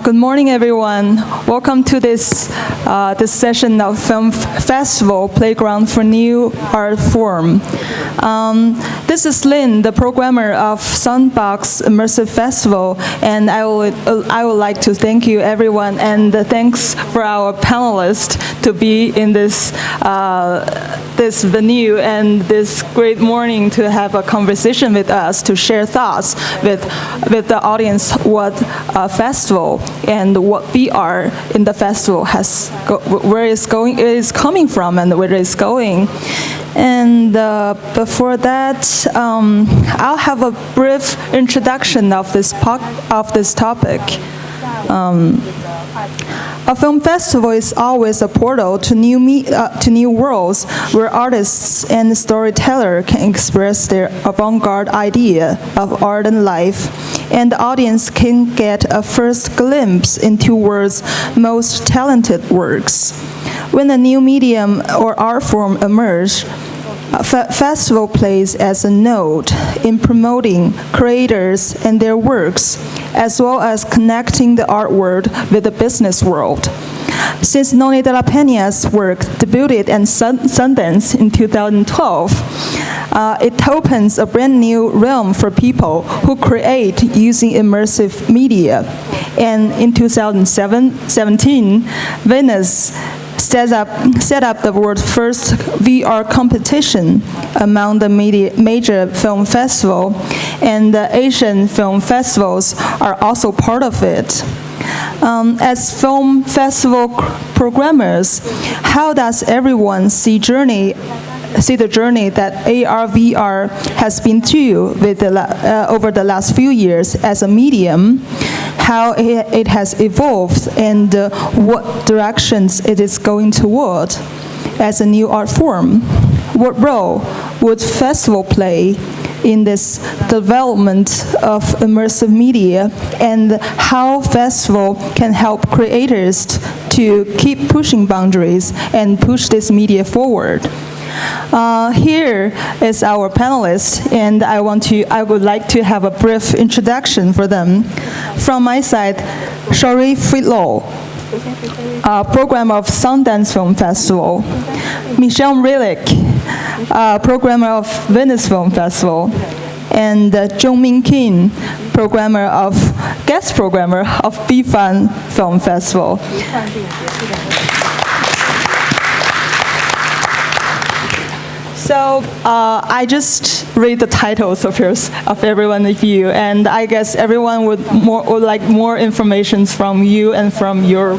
Good morning, everyone. Welcome to this session of Film Festival Playground for New Art Form. This is Lynn, the programmer of Sandbox Immersive Festival, and I would like to thank you, everyone, and thanks for our panelists to be in this this venue and this great morning to have a conversation with us, to share thoughts with the audience what festival and what VR in the festival where it's going, it is coming from, and where it's going. And before that, I'll have a brief introduction of this topic. A film festival is always a portal to new worlds where artists and storytellers can express their avant-garde idea of art and life, and the audience can get a first glimpse into world's most talented works. When a new medium or art form emerges, festival plays as a node in promoting creators and their works, as well as connecting the art world with the business world. Since Noni de la Peña's work debuted at Sundance in 2012, it opens a brand new realm for people who create using immersive media. And in 2017, Venice set up the world's first VR competition among the major film festivals, and the Asian film festivals are also part of it. As film festival programmers, how does everyone see the journey that AR/VR has been through over the last few years as a medium, how it has evolved, and what directions it is going toward as a new art form? What role would festival play in this development of immersive media, and how festival can help creators to keep pushing boundaries and push this media forward? Here is our panelists, and I would like to have a brief introduction for them. From my side, Shari Frilot, programmer of Sundance Film Festival. Michel Reilhac, programmer of Venice Film Festival. And Jong Ming, guest programmer of Bifan Film Festival. So I just read the titles of every one of you, and I guess everyone would like more information from you and from your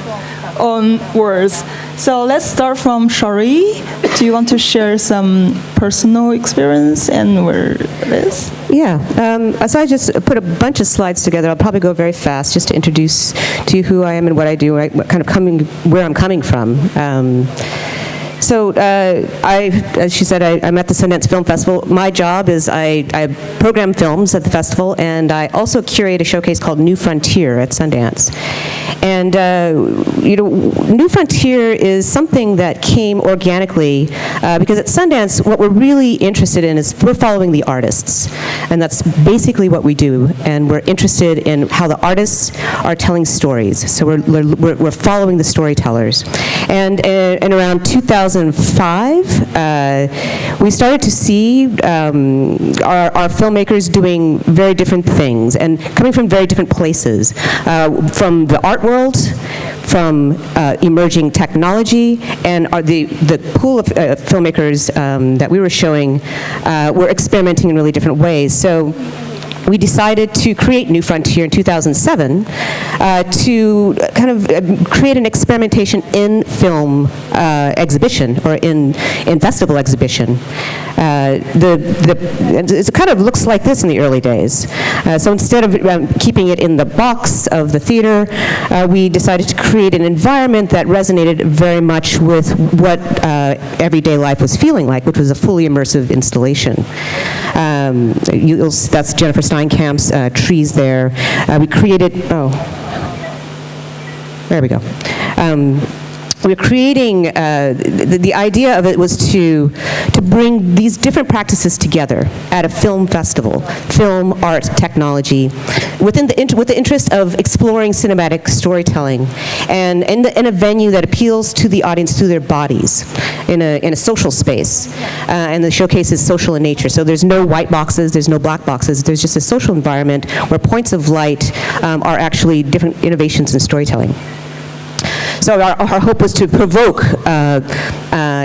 own words. So let's start from Shari. Do you want to share some personal experience and where it is? Yeah, so I just put a bunch of slides together. I'll probably go very fast just to introduce to you who I am and what I do, where I'm coming from. So as she said, I'm at the Sundance Film Festival. My job is I program films at the festival, and I also curate a showcase called New Frontier at Sundance. And New Frontier is something that came organically because at Sundance, what we're really interested in is we're following the artists, and that's basically what we do. And we're interested in how the artists are telling stories. So we're following the storytellers. And around 2005, we started to see our filmmakers doing very different things and coming from very different places, from the art world, from emerging technology, and the pool of filmmakers that we were showing were experimenting in really different ways. So we decided to create New Frontier in 2007 to kind of create an experimentation in film exhibition, or in festival exhibition. It kind of looks like this in the early days. So instead of keeping it in the box of the theater, we decided to create an environment that resonated very much with what everyday life was feeling like, which was a fully immersive installation. That's Jennifer Steinkamp's trees there. We created, there we go. we're creating, the idea of it was to bring these different practices together at a film festival, film, art, technology, with the interest of exploring cinematic storytelling, and in a venue that appeals to the audience through their bodies, in a social space. And the showcase is social in nature, so there's no white boxes, there's no black boxes, there's just a social environment where points of light are actually different innovations in storytelling. So our hope was to provoke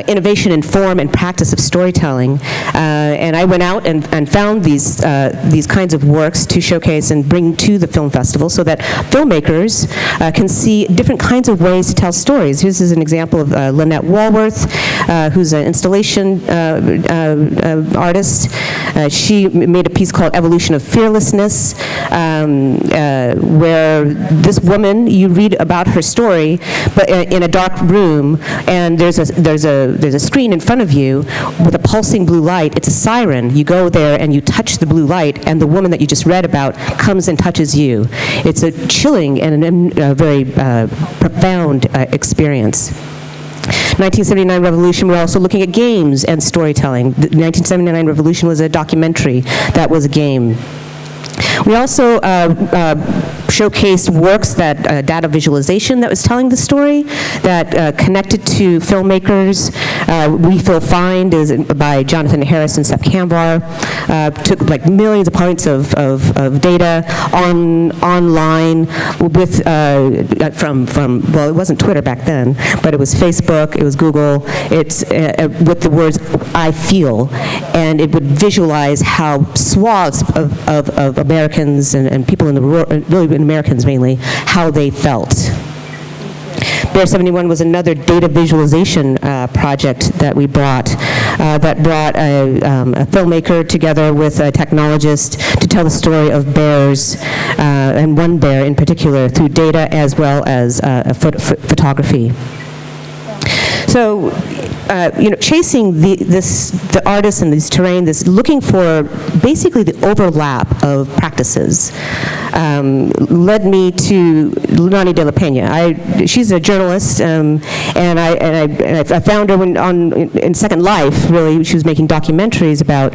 innovation in form and practice of storytelling. And I went out and found these kinds of works to showcase and bring to the film festival so that filmmakers can see different kinds of ways to tell stories. This is an example of Lynette Walworth, who's an installation artist. She made a piece called Evolution of Fearlessness, where this woman, you read about her story, but in a dark room, and there's a screen in front of you with a pulsing blue light. It's a siren. You go there and you touch the blue light, and the woman that you just read about comes and touches you. It's a chilling and a very profound experience. 1979 Revolution, we're also looking at games and storytelling. The 1979 Revolution was a documentary that was a game. We also showcased works that data visualization that was telling the story, that connected to filmmakers. We Feel Find is by Jonathan Harris and Sep Kamvar. Took like millions of points of data online with from well, it wasn't Twitter back then, but it was Facebook, it was Google. It's with the words "I feel," and it would visualize how swaths of Americans and people in the really Americans mainly, how they felt. Bear 71 was another data visualization project that we brought, that brought a filmmaker together with a technologist to tell the story of bears, and one bear in particular, through data as well as photography. So, chasing the artists and this terrain, looking for basically the overlap of practices, led me to Lunani de la Peña. She's a journalist, and I found her in Second Life. Really, she was making documentaries about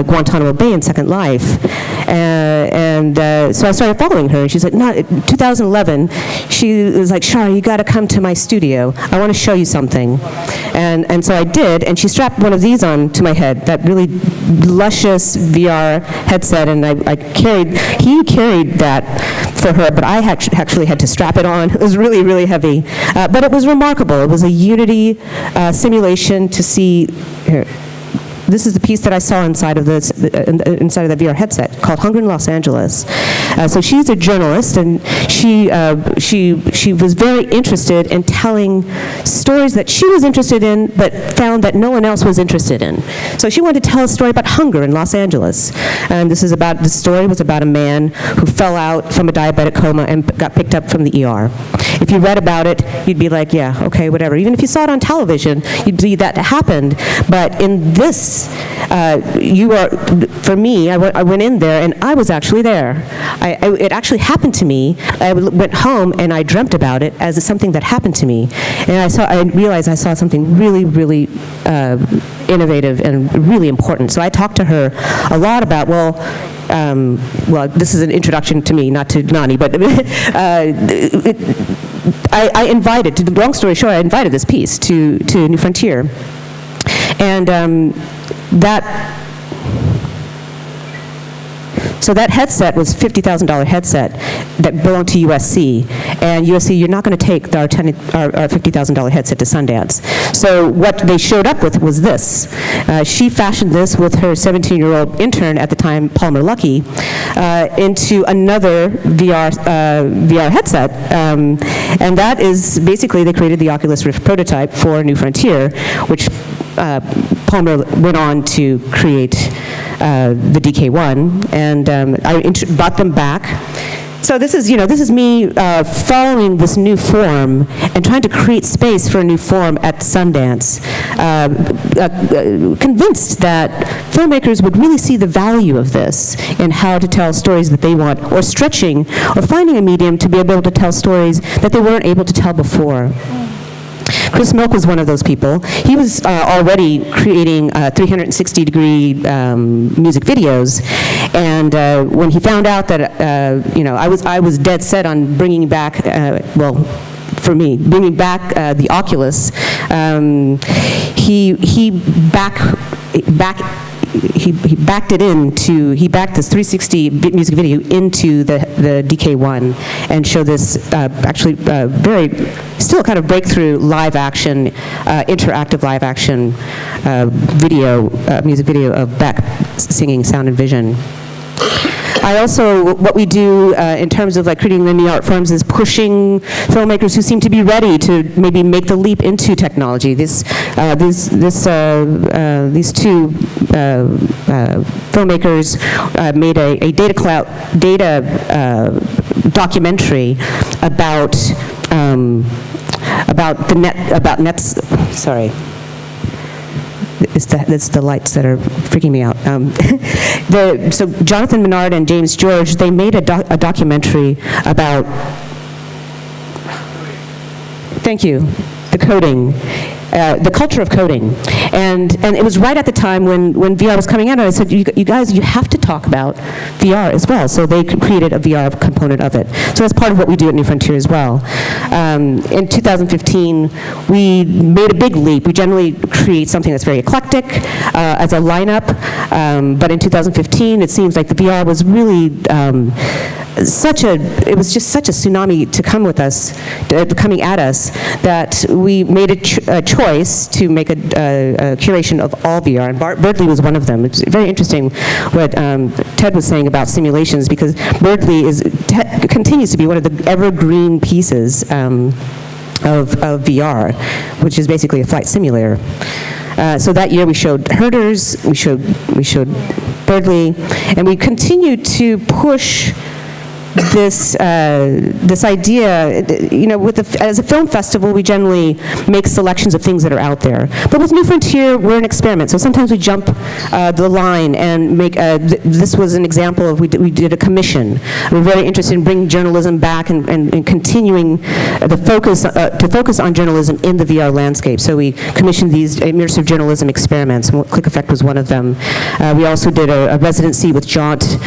Guantanamo Bay in Second Life, so I started following her. And she's like, "No, 2011." She was like, "Shari, you got to come to my studio. I want to show you something." And so I did, and she strapped one of these on to my head, that really luscious VR headset, and he carried that for her, but I actually had to strap it on. It was really, really heavy, but it was remarkable. It was a Unity simulation to see. Here. This is the piece that I saw inside of the VR headset called Hunger in Los Angeles. So she's a journalist, and she was very interested in telling stories that she was interested in, but found that no one else was interested in. So she wanted to tell a story about hunger in Los Angeles, and the story was about a man who fell out from a diabetic coma and got picked up from the ER. If you read about it, you'd be like, yeah, okay, whatever. Even if you saw it on television, you'd see that happened. But in this, for me, I went in there, and I was actually there. It actually happened to me. I went home, and I dreamt about it as something that happened to me. And I realized I saw something really, really innovative and really important. So I talked to her a lot about, well, this is an introduction to me, not to Nani, but I invited, to the long story short, I invited this piece to New Frontier. And so that headset was $50,000 headset that belonged to USC. And USC, you're not going to take our $50,000 headset to Sundance. So what they showed up with was this. She fashioned this with her 17-year-old intern at the time, Palmer Luckey, into another VR headset. And that is basically, they created the Oculus Rift prototype for New Frontier, which Palmer went on to create the DK1, and I brought them back. So this is me following this new form and trying to create space for a new form at Sundance, convinced that filmmakers would really see the value of this in how to tell stories that they want, or stretching, or finding a medium to be able to tell stories that they weren't able to tell before. Chris Milk was one of those people. He was already creating 360-degree music videos, and when he found out that I was dead set on bringing back for me, bringing back the Oculus, he backed this 360 music video into the DK1 and showed this still kind of breakthrough live action, interactive live action music video of Beck singing Sound and Vision. What we do in terms of creating the new art forms is pushing filmmakers who seem to be ready to maybe make the leap into technology. These two filmmakers made a data documentary about nets. Sorry. It's the lights that are freaking me out. So Jonathan Menard and James George, they made a documentary about, thank you, the coding. The culture of coding. And it was right at the time when VR was coming out, and I said, you guys, you have to talk about VR as well. So they created a VR component of it. So that's part of what we do at New Frontier as well. In 2015, we made a big leap. We generally create something that's very eclectic as a lineup, but in 2015, it seems like the VR was really it was just such a tsunami to come with us, coming at us, that we made a choice to make a curation of all VR, and Birdly was one of them. It's very interesting what Ted was saying about simulations, because Birdly continues to be one of the evergreen pieces of VR, which is basically a flight simulator. So that year we showed Herders, we showed Birdly, and we continued to push this idea, as a film festival, we generally make selections of things that are out there. But with New Frontier, we're an experiment. So sometimes we jump the line and make. This was an example of we did a commission. We're very interested in bringing journalism back and continuing to focus on journalism in the VR landscape. So we commissioned these immersive journalism experiments. Click Effect was one of them. We also did a residency with Jaunt,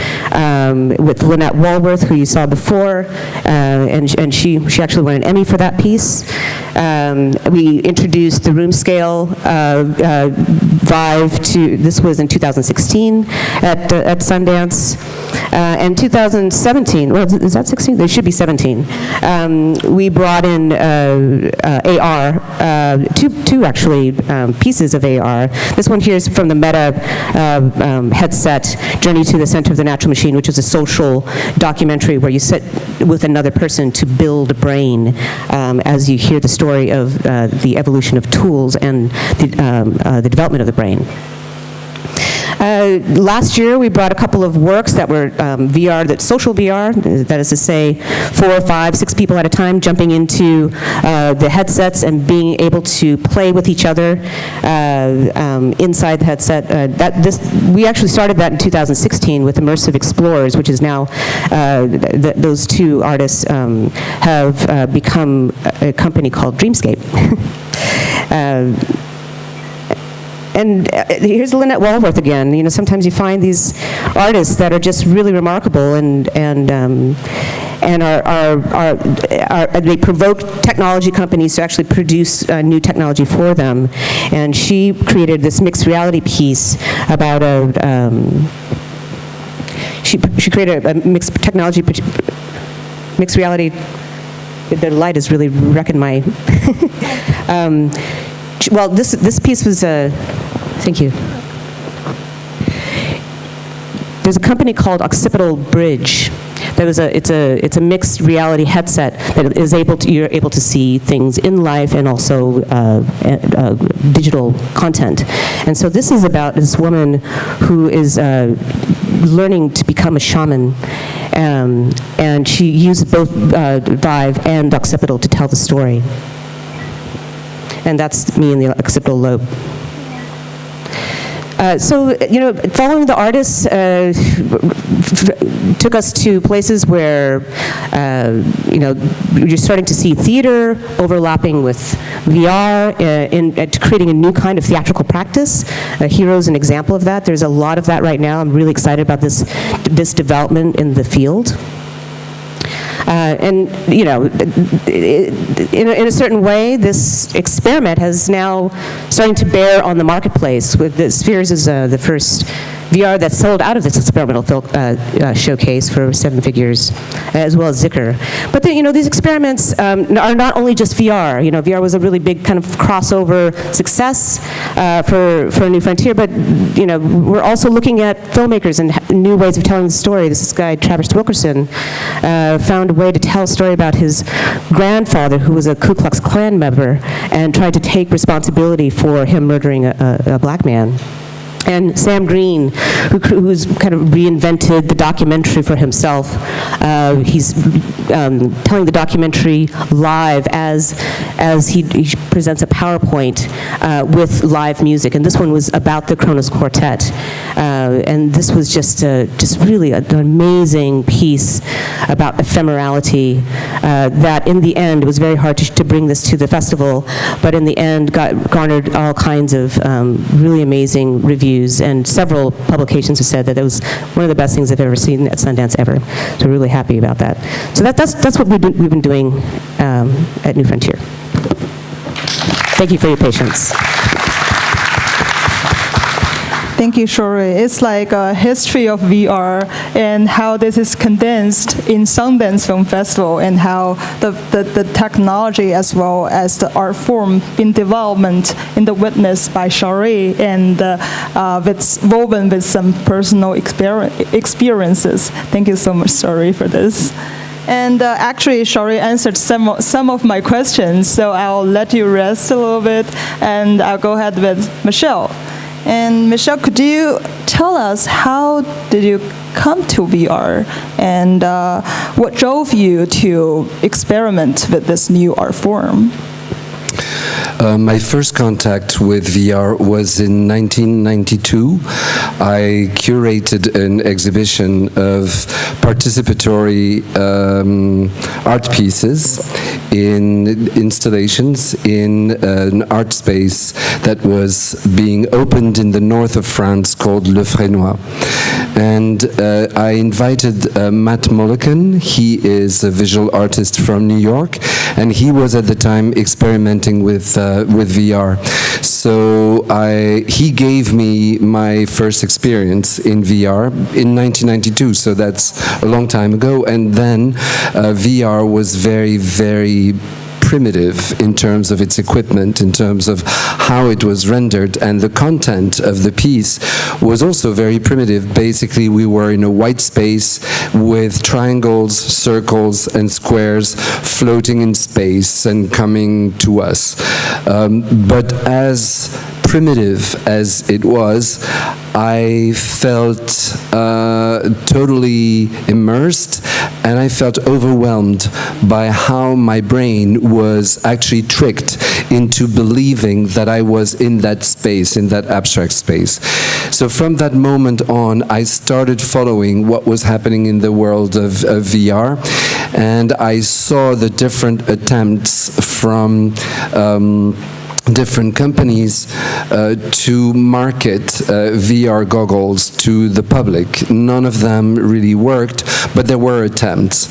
with Lynette Walworth, who you saw before, and she actually won an Emmy for that piece. We introduced the room scale Vive this was in 2016 at Sundance. And 2017, well, is that 16? There should be 17. We brought in AR, two actually pieces of AR. This one here is from the Meta headset, Journey to the Center of the Natural Machine, which is a social documentary where you sit with another person to build a brain as you hear the story of the evolution of tools and the development of the brain. Last year, we brought a couple of works that were VR, that's social VR, that is to say 4, 5, 6 people at a time jumping into the headsets and being able to play with each other inside the headset. We actually started that in 2016 with Immersive Explorers, which is now, those two artists have become a company called Dreamscape. And here's Lynette Walworth again. Sometimes you find these artists that are just really remarkable, and they provoke technology companies to actually produce new technology for them. And she created this mixed reality piece about she created a mixed reality. The light is really wrecking my. Well, this piece was thank you. There's a company called Occipital Bridge. It's a mixed reality headset that is you're able to see things in life and also digital content. And so this is about this woman who is learning to become a shaman, and she used both Vive and Occipital to tell the story. And that's me in the occipital lobe. Following the artists took us to places where, you're starting to see theater overlapping with VR, creating a new kind of theatrical practice. Hero's an example of that. There's a lot of that right now. I'm really excited about this development in the field. In a certain way, this experiment has now starting to bear on the marketplace. With the Spheres is the first VR that sold out of this experimental showcase for 7 figures, as well as Zicker. But these experiments are not only just VR. VR was a really big kind of crossover success for New Frontier, but we're also looking at filmmakers and new ways of telling the story. This guy, Travis Wilkerson, found a way to tell a story about his grandfather, who was a Ku Klux Klan member, and tried to take responsibility for him murdering a black man. And Sam Green, who's kind of reinvented the documentary for himself. He's telling the documentary live as he presents a PowerPoint with live music. And this one was about the Kronos Quartet. And this was just really an amazing piece about ephemerality that in the end, it was very hard to bring this to the festival, but in the end garnered all kinds of really amazing reviews. And several publications have said that it was one of the best things they've ever seen at Sundance ever. So we're really happy about that. So that's what we've been doing at New Frontier. Thank you for your patience. Thank you, Shari. It's like a history of VR and how this is condensed in Sundance Film Festival, and how the technology as well as the art form in development in the witness by Shari, and it's woven with some personal experiences. Thank you so much, Shari, for this. And actually, Shari answered some of my questions, so I'll let you rest a little bit, and I'll go ahead with Michel. And Michel, could you tell us how did you come to VR, and what drove you to experiment with this new art form? My first contact with VR was in 1992. I curated an exhibition of participatory art pieces in installations in an art space that was being opened in the north of France called Le Fresnois. And I invited Matt Mullican. He is a visual artist from New York, and he was at the time experimenting with VR. So he gave me my first experience in VR in 1992, so that's a long time ago. And then VR was very, very primitive in terms of its equipment, in terms of how it was rendered, and the content of the piece was also very primitive. Basically, we were in a white space with triangles, circles, and squares floating in space and coming to us. But as primitive as it was, I felt totally immersed, and I felt overwhelmed by how my brain was actually tricked into believing that I was in that space, in that abstract space. So from that moment on, I started following what was happening in the world of VR, and I saw the different attempts from different companies to market VR goggles to the public. None of them really worked, but there were attempts.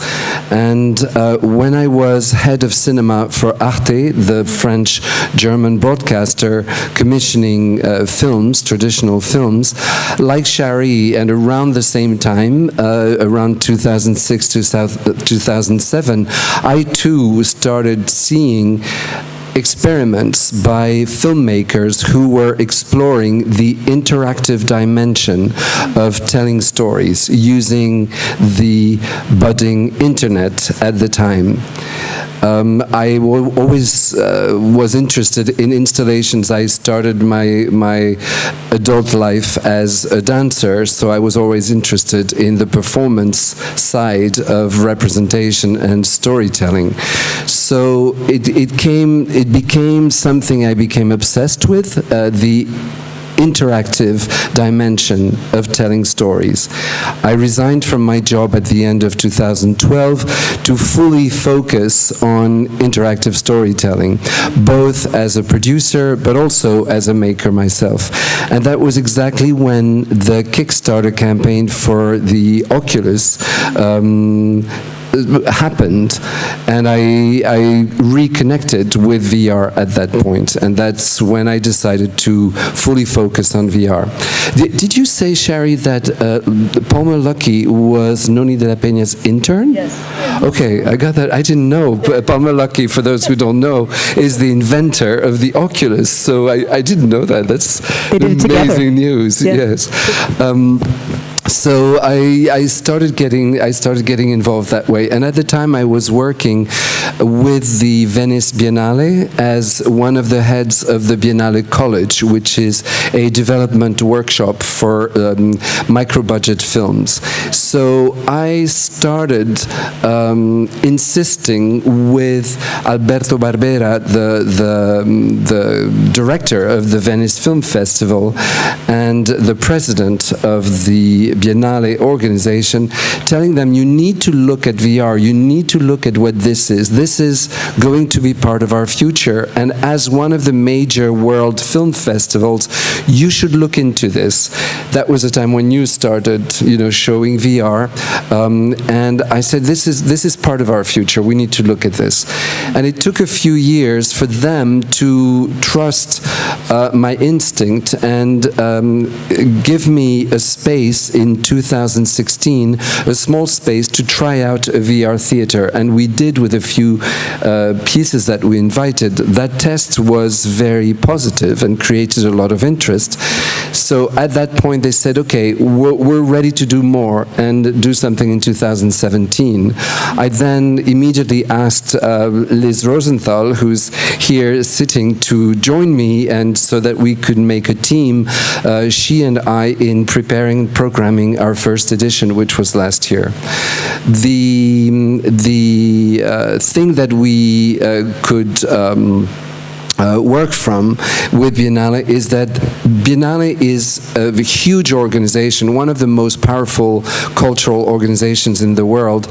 And when I was head of cinema for Arte, the French-German broadcaster, commissioning films, traditional films, like Shari, and around the same time, around 2006 to 2007, I too started seeing experiments by filmmakers who were exploring the interactive dimension of telling stories using the budding internet at the time. I always was interested in installations. I started my adult life as a dancer, so I was always interested in the performance side of representation and storytelling. So it became something I became obsessed with, the interactive dimension of telling stories. I resigned from my job at the end of 2012 to fully focus on interactive storytelling, both as a producer but also as a maker myself. And that was exactly when the Kickstarter campaign for the Oculus happened, and I reconnected with VR at that point, and that's when I decided to fully focus on VR. Did you say, Shari, that Palmer Luckey was Noni de la Peña's intern? Yes. Okay, I got that. I didn't know. Palmer Luckey, for those who don't know, is the inventor of the Oculus, so I didn't know that. That's amazing news. Yeah. Yes. So I started getting involved that way, and at the time I was working with the Venice Biennale as one of the heads of the Biennale College, which is a development workshop for micro-budget films. So I started insisting with Alberto Barbera, the director of the Venice Film Festival and the president of the Biennale organization, telling them, you need to look at VR, you need to look at what this is. This is going to be part of our future, and as one of the major world film festivals, you should look into this. That was a time when you started, showing VR, and I said, this is part of our future, we need to look at this. And it took a few years for them to trust my instinct and give me a space in 2016, a small space to try out a VR theater, and we did with a few pieces that we invited. That test was very positive and created a lot of interest. So at that point they said, okay, we're ready to do more and do something in 2017. I then immediately asked Liz Rosenthal, who's here sitting, to join me, and so that we could make a team, she and I, in preparing and programming our first edition, which was last year. The thing that we could work from with Biennale is that Biennale is a huge organization, one of the most powerful cultural organizations in the world,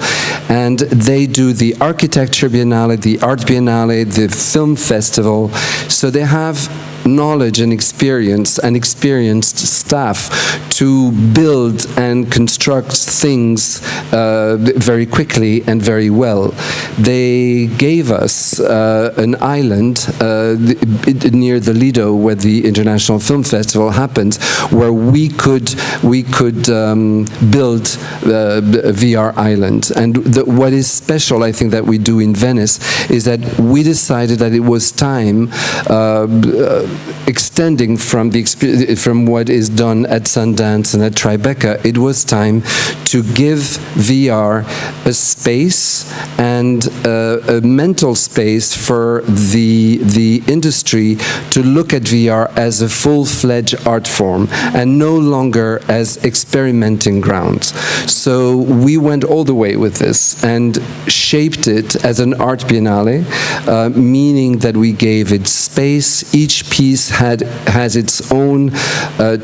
and they do the Architecture Biennale, the Art Biennale, the Film Festival, so they have knowledge and experience and experienced staff to build and construct things very quickly and very well. They gave us an island near the Lido, where the International Film Festival happens, where we could build a VR island. And what is special, I think, that we do in Venice is that we decided that it was time, extending from what is done at Sundance and at Tribeca, it was time to give VR a space and a mental space for the industry to look at VR as a full-fledged art form and no longer as experimenting grounds. So we went all the way with this and shaped it as an art biennale, meaning that we gave it space. Each piece has its own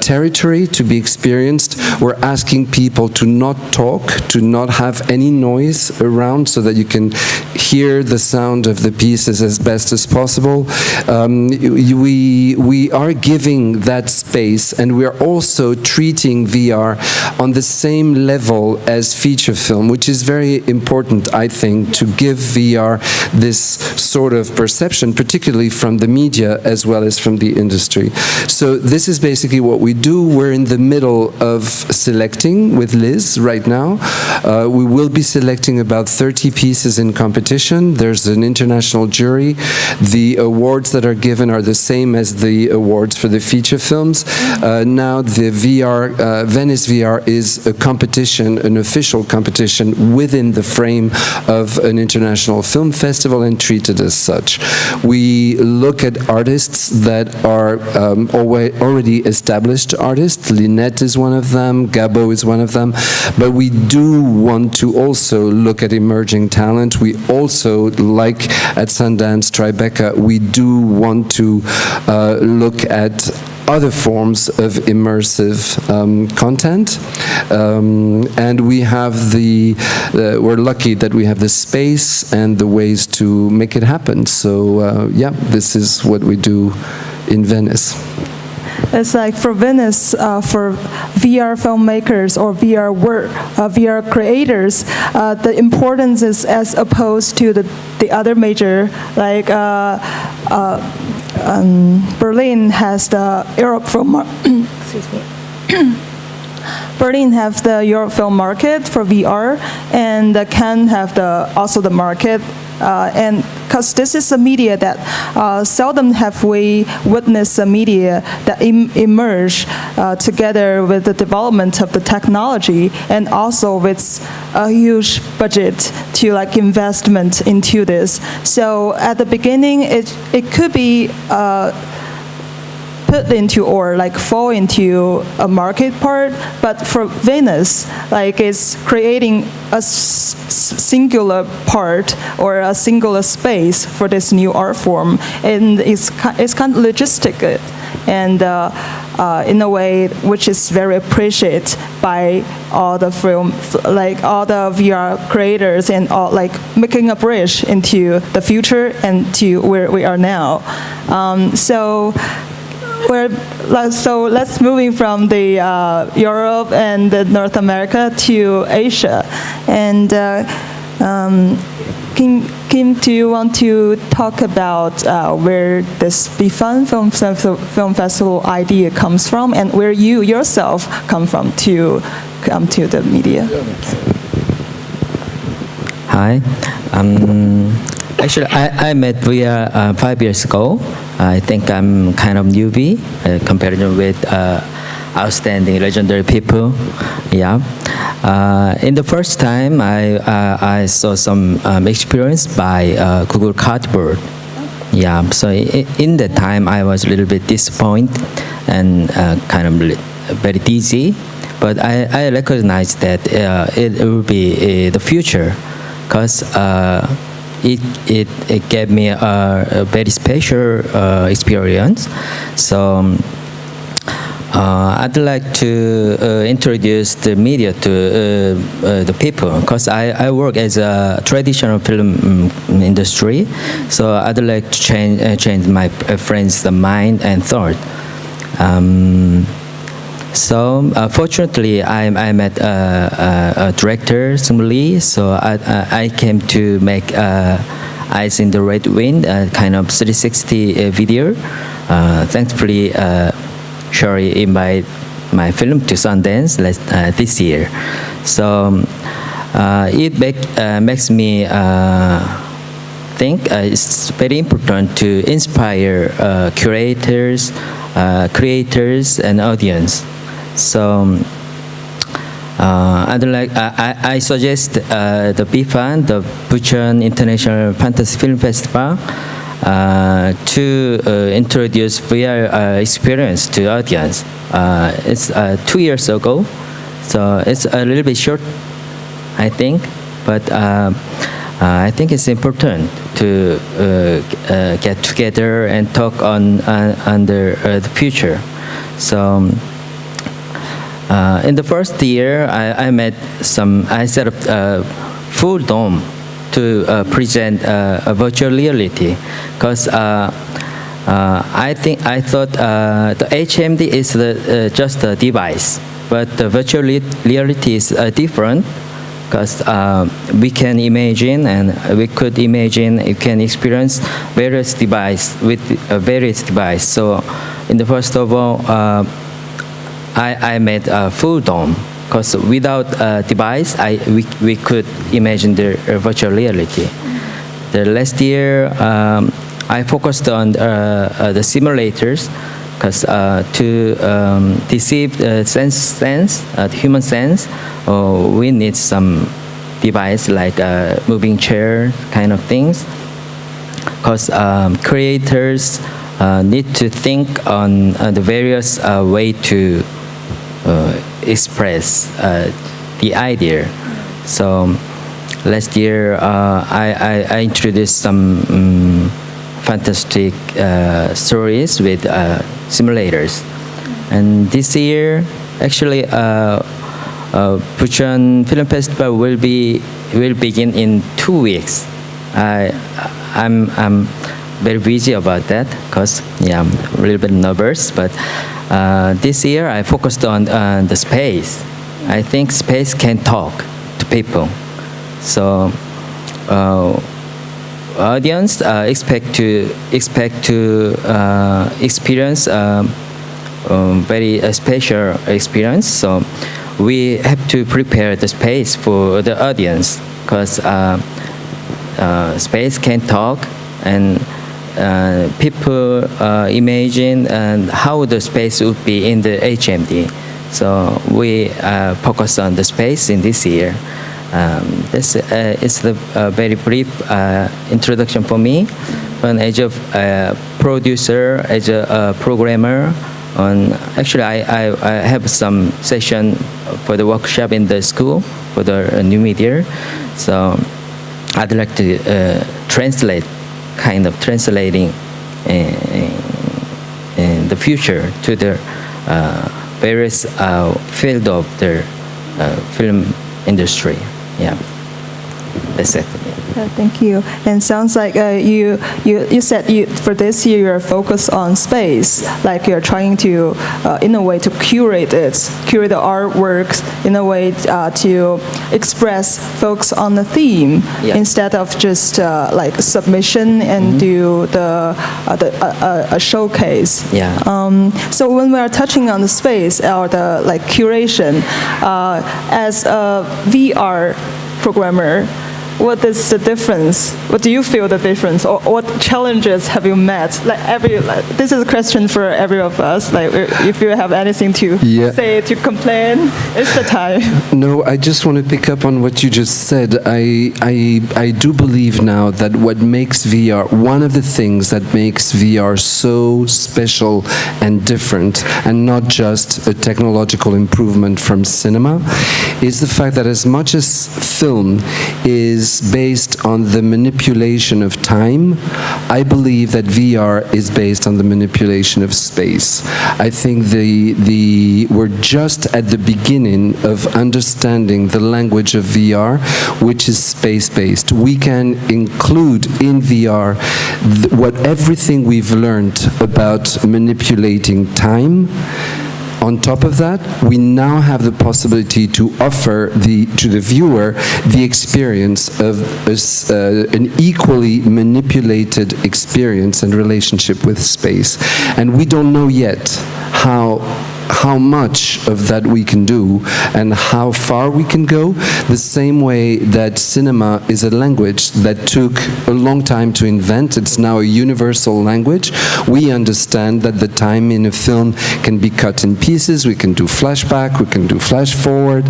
territory to be experienced. We're asking people to not talk, to not have any noise around, so that you can hear the sound of the pieces as best as possible. We are giving that space, and we are also treating VR on the same level as feature film, which is very important, I think, to give VR this sort of perception, particularly from the media as well as from the industry. So this is basically what we do. We're in the middle of selecting with Liz right now. We will be selecting about 30 pieces in competition. There's an international jury. The awards that are given are the same as the awards for the feature films. Now the Venice VR is a competition, an official competition within the frame of an international film festival and treated as such. We look at artists that are already established artists. Lynette is one of them, Gabo is one of them, but we do want to also look at emerging talent. We also, like at Sundance, Tribeca, we do want to look at other forms of immersive content. And we have we're lucky that we have the space and the ways to make it happen. So yeah, this is what we do in Venice. It's like for Venice, for VR filmmakers or VR creators, the importance is as opposed to the other major, like Berlin has the Europe film. Excuse me. Berlin have the Europe film market for VR, and Cannes have also the market. And because this is a media that seldom have we witnessed a media that emerge together with the development of the technology and also with a huge budget to like investment into this. So at the beginning, it could be put into or like fall into a market part, but for Venice, like it's creating a singular part or a singular space for this new art form, and it's kind of logistic and in a way which is very appreciated by all the all the VR creators and all, like making a bridge into the future and to where we are now. So let's moving from the Europe and the North America to Asia. And Kim, do you want to talk about where this BFUN Film Festival idea comes from and where you yourself come from to come to the media? Hi. Actually, I met VR 5 years ago. I think I'm kind of newbie compared with outstanding legendary people. Yeah. In the first time, I saw some experience by Google Cardboard. Yeah. So in that time, I was a little bit disappointed and kind of very dizzy. But I recognized that it will be the future, because it gave me a very special experience. So I'd like to introduce the media to the people, because I work as a traditional film industry. So I'd like to change my friends' mind and thought. So fortunately, I met a director, Sung Lee. So I came to make Eyes in the Red Wind, a kind of 360 video. Thankfully, Shari invited my film to Sundance this year. So it makes me think it's very important to inspire curators, creators, and audience. So I suggest the BFUN, the Bucheon International Fantasy Film Festival, to introduce VR experience to audience. It's 2 years ago, so it's a little bit short, I think, but I think it's important to get together and talk on the future. So in the first year, I set up a full dome to present a virtual reality, because I thought the HMD is just a device, but the virtual reality is different, because we can imagine, and we could imagine, you can experience various devices with various devices. So in the first of all, I made a full dome, because without a device, we could imagine the virtual reality. The last year, I focused on the simulators, because to deceive the the human sense, we need some device like a moving chair kind of things, because creators need to think on the various way to express the idea. So last year I introduced some fantastic stories with simulators. And this year, actually, Busan Film Festival will begin in 2 weeks. I'm very busy about that because I'm a little bit nervous. But this year I focused on the space. I think space can talk to people. So audience expect to experience very special experience. So we have to prepare the space for the audience because space can talk and people imagine and how the space would be in the HMD. So we focus on the space in this year. This is the very brief introduction for me. And as a producer, as a programmer, actually I have some session for the workshop in the school for the new media. So I'd like to translating in the future to the various field of the film industry. Yeah, that's it. Thank you. And sounds like you said for this year you're focused on space, like you're trying to, in a way, to curate the artworks, in a way to focus on the theme instead of just like submission and do a showcase. Yeah. So when we are touching on the space or the like curation, as a VR programmer, what is the difference? What do you feel the difference, or what challenges have you met? This is a question for every of us. Like, if you have anything to say, to complain, it's the time. No, I just want to pick up on what you just said. I do believe now that what makes VR, one of the things that makes VR so special and different, and not just a technological improvement from cinema, is the fact that as much as film is based on the manipulation of time, I believe that VR is based on the manipulation of space. I think we're just at the beginning of understanding the language of VR, which is space-based. We can include in VR everything we've learned about manipulating time. On top of that, we now have the possibility to offer to the viewer the experience of an equally manipulated experience and relationship with space. And we don't know yet how much of that we can do and how far we can go, the same way that cinema is a language that took a long time to invent. It's now a universal language. We understand that the time in a film can be cut in pieces. We can do flashback, we can do flash forward.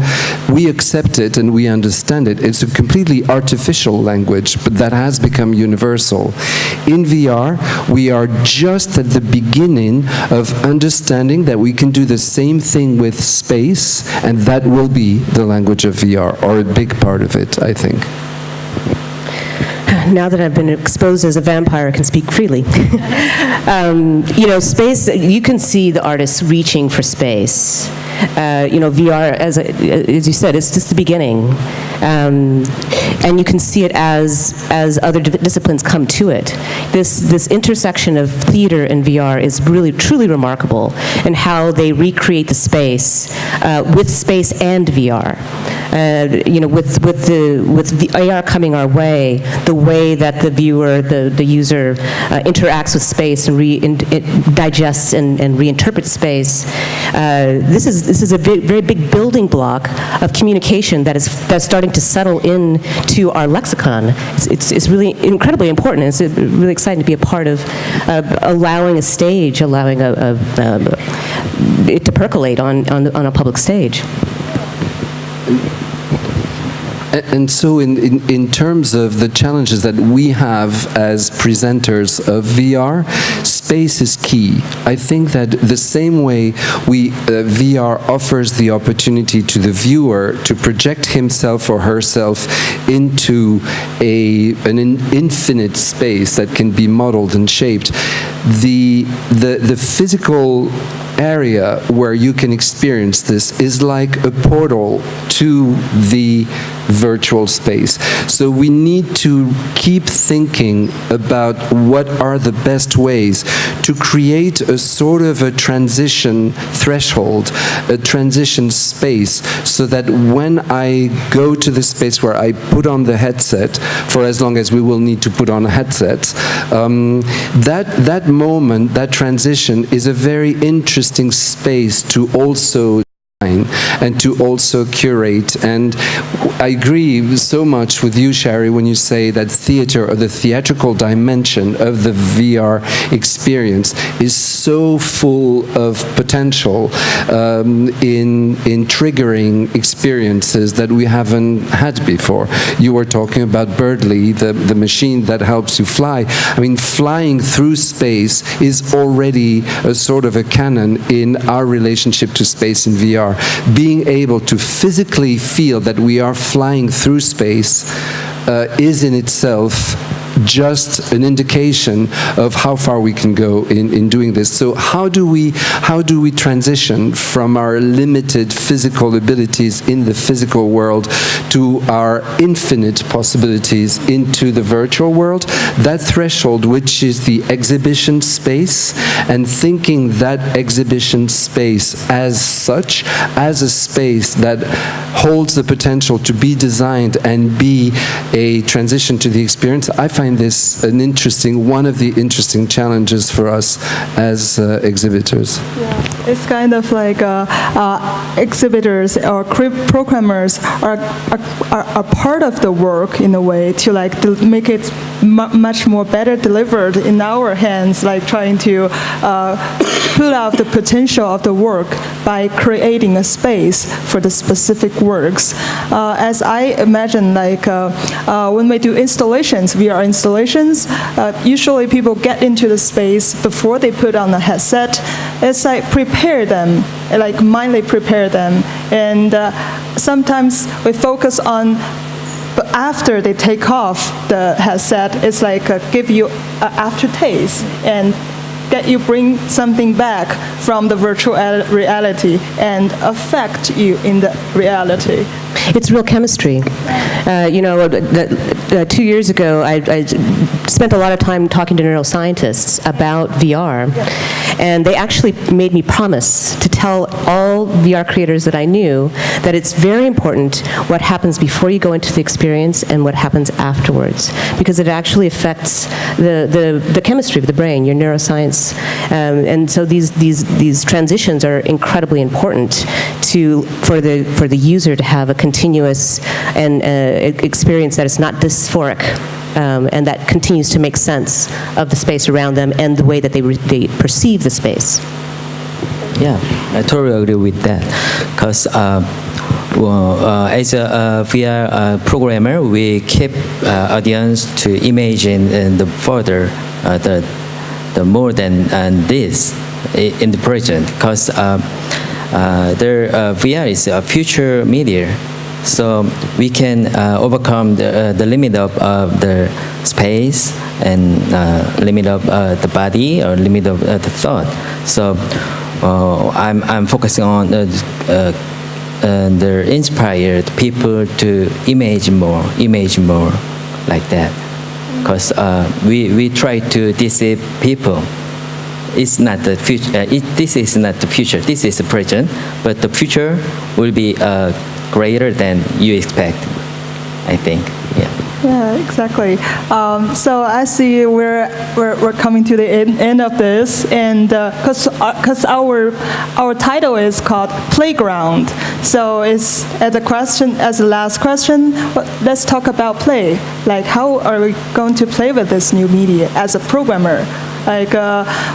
We accept it and we understand it. It's a completely artificial language, but that has become universal. In VR, we are just at the beginning of understanding that we can do the same thing with space, and that will be the language of VR, or a big part of it, I think. Now that I've been exposed as a vampire, I can speak freely. Space, you can see the artists reaching for space. VR, as you said, it's just the beginning. And you can see it as other disciplines come to it. This intersection of theater and VR is really, truly remarkable in how they recreate the space with space and VR. With the AR coming our way, the way that the viewer, the user interacts with space and digests and reinterprets space, this is a very big building block of communication that's starting to settle into our lexicon. It's really incredibly important. It's really exciting to be a part of allowing a stage, allowing it to percolate on a public stage. And so in terms of the challenges that we have as presenters of VR, space is key. I think that the same way VR offers the opportunity to the viewer to project himself or herself into an infinite space that can be modeled and shaped, the physical area where you can experience this is like a portal to the virtual space. So we need to keep thinking about what are the best ways to create a sort of a transition threshold, a transition space, so that when I go to the space where I put on the headset, for as long as we will need to put on headsets, that moment, that transition is a very interesting space to also and to also curate. And I agree so much with you, Shari, when you say that theater, or the theatrical dimension of the VR experience, is so full of potential in triggering experiences that we haven't had before. You were talking about Birdly, the machine that helps you fly. I mean, flying through space is already a sort of a canon in our relationship to space in VR. Being able to physically feel that we are flying through space is in itself just an indication of how far we can go in doing this. So how do we transition from our limited physical abilities in the physical world to our infinite possibilities into the virtual world? That threshold, which is the exhibition space, and thinking that exhibition space as such, as a space that holds the potential to be designed and be a transition to the experience, I find this one of the interesting challenges for us as exhibitors. Yeah, it's kind of like exhibitors or programmers are part of the work in a way to make it much more better delivered in our hands, like trying to pull out the potential of the work by creating a space for the specific works. As I imagine, when we do installations, VR installations, usually people get into the space before they put on the headset. It's like prepare them, like mindly prepare them. And sometimes we focus on, but after they take off the headset, it's like give you an aftertaste and bring something back from the virtual reality and affect you in the reality. It's real chemistry. 2 years ago, I spent a lot of time talking to neuroscientists about VR, and they actually made me promise to tell all VR creators that I knew that it's very important what happens before you go into the experience and what happens afterwards, because it actually affects the chemistry of the brain, your neuroscience, and so these transitions are incredibly important for the user to have a continuous and experience that is not dysphoric, and that continues to make sense of the space around them and the way that they perceive the space. Yeah, I totally agree with that. Because as a VR programmer, we keep audience to imagine and the further the more than this in the present. Because VR is a future media. So we can overcome the limit of the space and limit of the body or limit of the thought. So I'm focusing on the inspired people to imagine more like that. Because we try to deceive people. It's not the future. This is not the future. This is the present. But the future will be greater than you expect, I think. Yeah. Yeah, exactly. So I see we're coming to the end of this, and because our title is called Playground, so it's as the last question. Let's talk about play. Like, how are we going to play with this new media as a programmer? Like,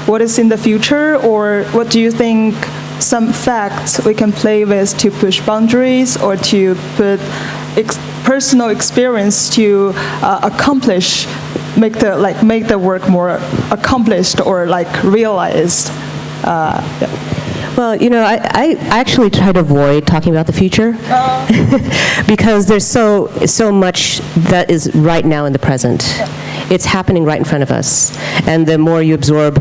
what is in the future, or what do you think? Some facts we can play with to push boundaries or to put personal experience to accomplish make the work more accomplished or like realized. Well, I actually try to avoid talking about the future because there's so much that is right now in the present. It's happening right in front of us. And the more you absorb,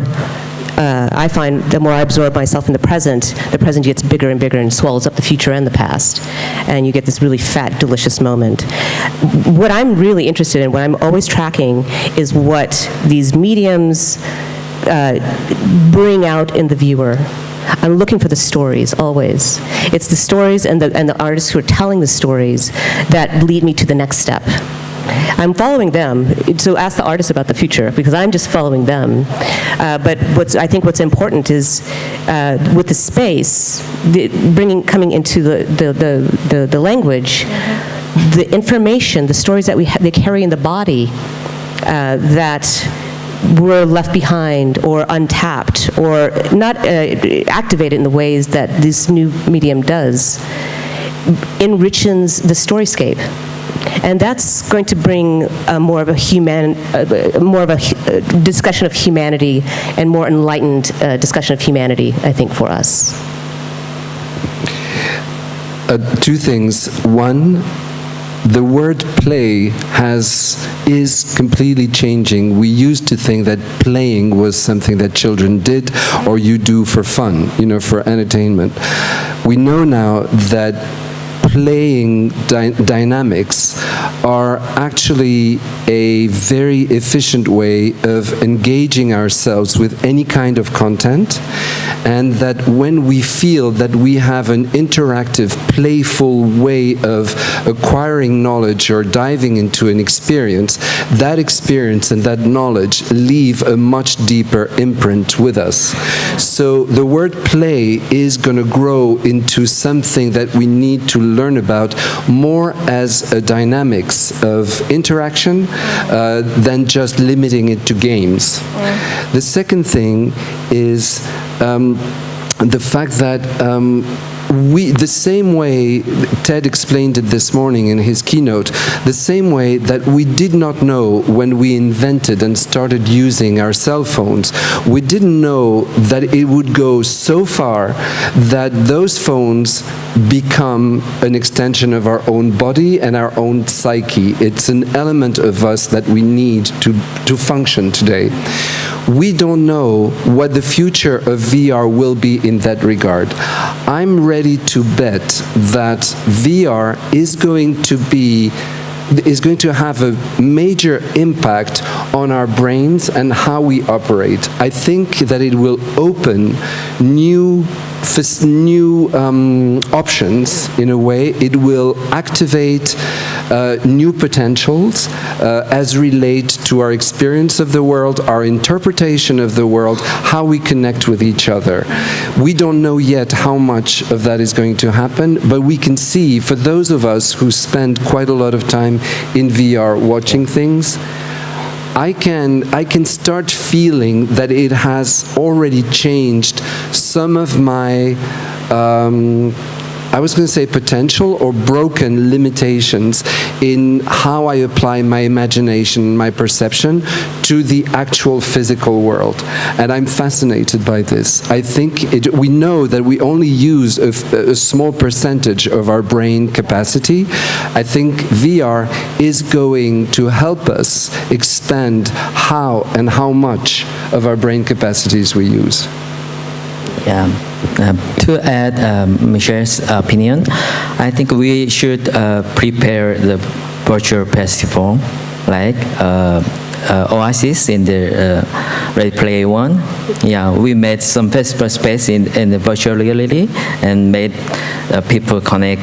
I find the more I absorb myself in the present gets bigger and bigger and swallows up the future and the past. And you get this really fat, delicious moment. What I'm really interested in, what I'm always tracking, is what these mediums bring out in the viewer. I'm looking for the stories, always. It's the stories and the artists who are telling the stories that lead me to the next step. I'm following them, so ask the artists about the future, because I'm just following them. But I think what's important is, with the space, coming into the language, the information, the stories that they carry in the body, that were left behind or untapped or not activated in the ways that this new medium does, enriches the storyscape. And that's going to bring more of a discussion of humanity and more enlightened discussion of humanity, I think, for us. Two things. One, the word play is completely changing. We used to think that playing was something that children did or you do for fun, for entertainment. We know now that playing dynamics are actually a very efficient way of engaging ourselves with any kind of content, and that when we feel that we have an interactive, playful way of acquiring knowledge or diving into an experience, that experience and that knowledge leave a much deeper imprint with us. So the word play is going to grow into something that we need to learn about more as a dynamics of interaction than just limiting it to games. The second thing is the fact that the same way Ted explained it this morning in his keynote, the same way that we did not know when we invented and started using our cell phones, we didn't know that it would go so far that those phones become an extension of our own body and our own psyche. It's an element of us that we need to function today. We don't know what the future of VR will be in that regard. I'm ready to bet that VR is going to have a major impact on our brains and how we operate. I think that it will open new options in a way. It will activate new potentials as relate to our experience of the world, our interpretation of the world, how we connect with each other. We don't know yet how much of that is going to happen, but we can see, for those of us who spend quite a lot of time in VR watching things, I can start feeling that it has already changed some of my I was going to say potential or broken limitations in how I apply my imagination, my perception to the actual physical world. And I'm fascinated by this. I think we know that we only use a small percentage of our brain capacity. I think VR is going to help us expand how and how much of our brain capacities we use. Yeah. To add Michel's opinion, I think we should prepare the virtual festival, like Oasis in the Ready Player One. Yeah, we made some festival space in the virtual reality and made people connect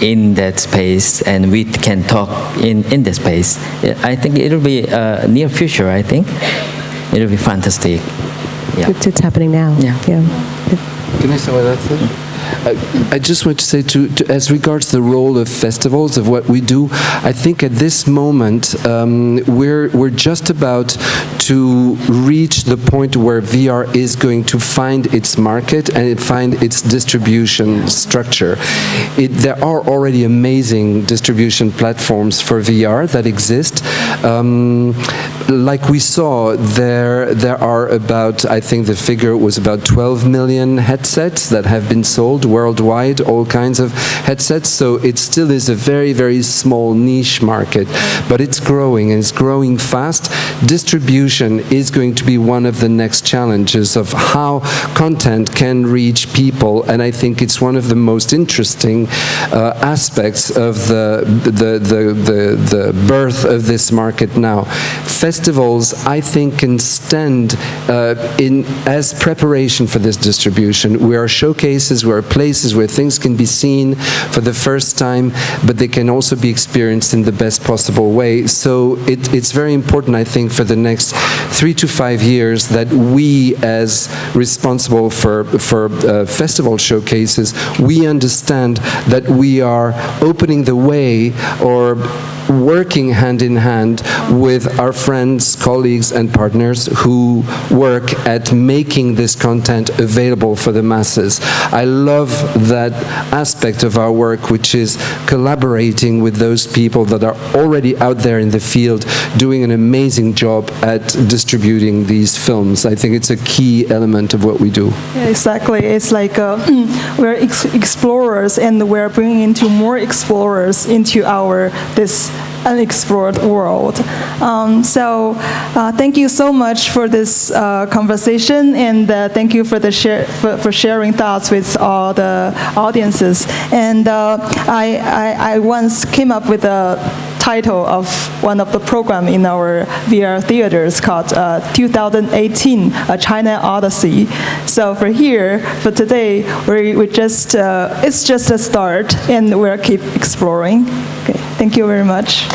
in that space, and we can talk in the space. I think it will be near future. I think it will be fantastic. Yeah. It's happening now. Yeah. Can I say what that's it? I just want to say, as regards the role of festivals, of what we do, I think at this moment we're just about to reach the point where VR is going to find its market and find its distribution structure. There are already amazing distribution platforms for VR that exist. Like we saw, there are about, I think the figure was about 12 million headsets that have been sold worldwide, all kinds of headsets, so it still is a very, very small niche market, but it's growing, and it's growing fast. Distribution is going to be one of the next challenges of how content can reach people, and I think it's one of the most interesting aspects of the birth of this market now. Festivals, I think, can stand as preparation for this distribution. We are showcases, we are places where things can be seen for the first time, but they can also be experienced in the best possible way. So it's very important, I think, for the next 3 to 5 years that we, as responsible for festival showcases, we understand that we are opening the way or working hand in hand with our friends, colleagues, and partners who work at making this content available for the masses. I love that aspect of our work, which is collaborating with those people that are already out there in the field doing an amazing job at distributing these films. I think it's a key element of what we do. Yeah, exactly. It's like we're explorers, and we're bringing into more explorers into this unexplored world. So thank you so much for this conversation, and thank you for for sharing thoughts with all the audiences. And I once came up with a title of one of the program in our VR theaters called 2018 A China Odyssey. So for today, we just it's just a start, and we'll keep exploring. Okay, thank you very much.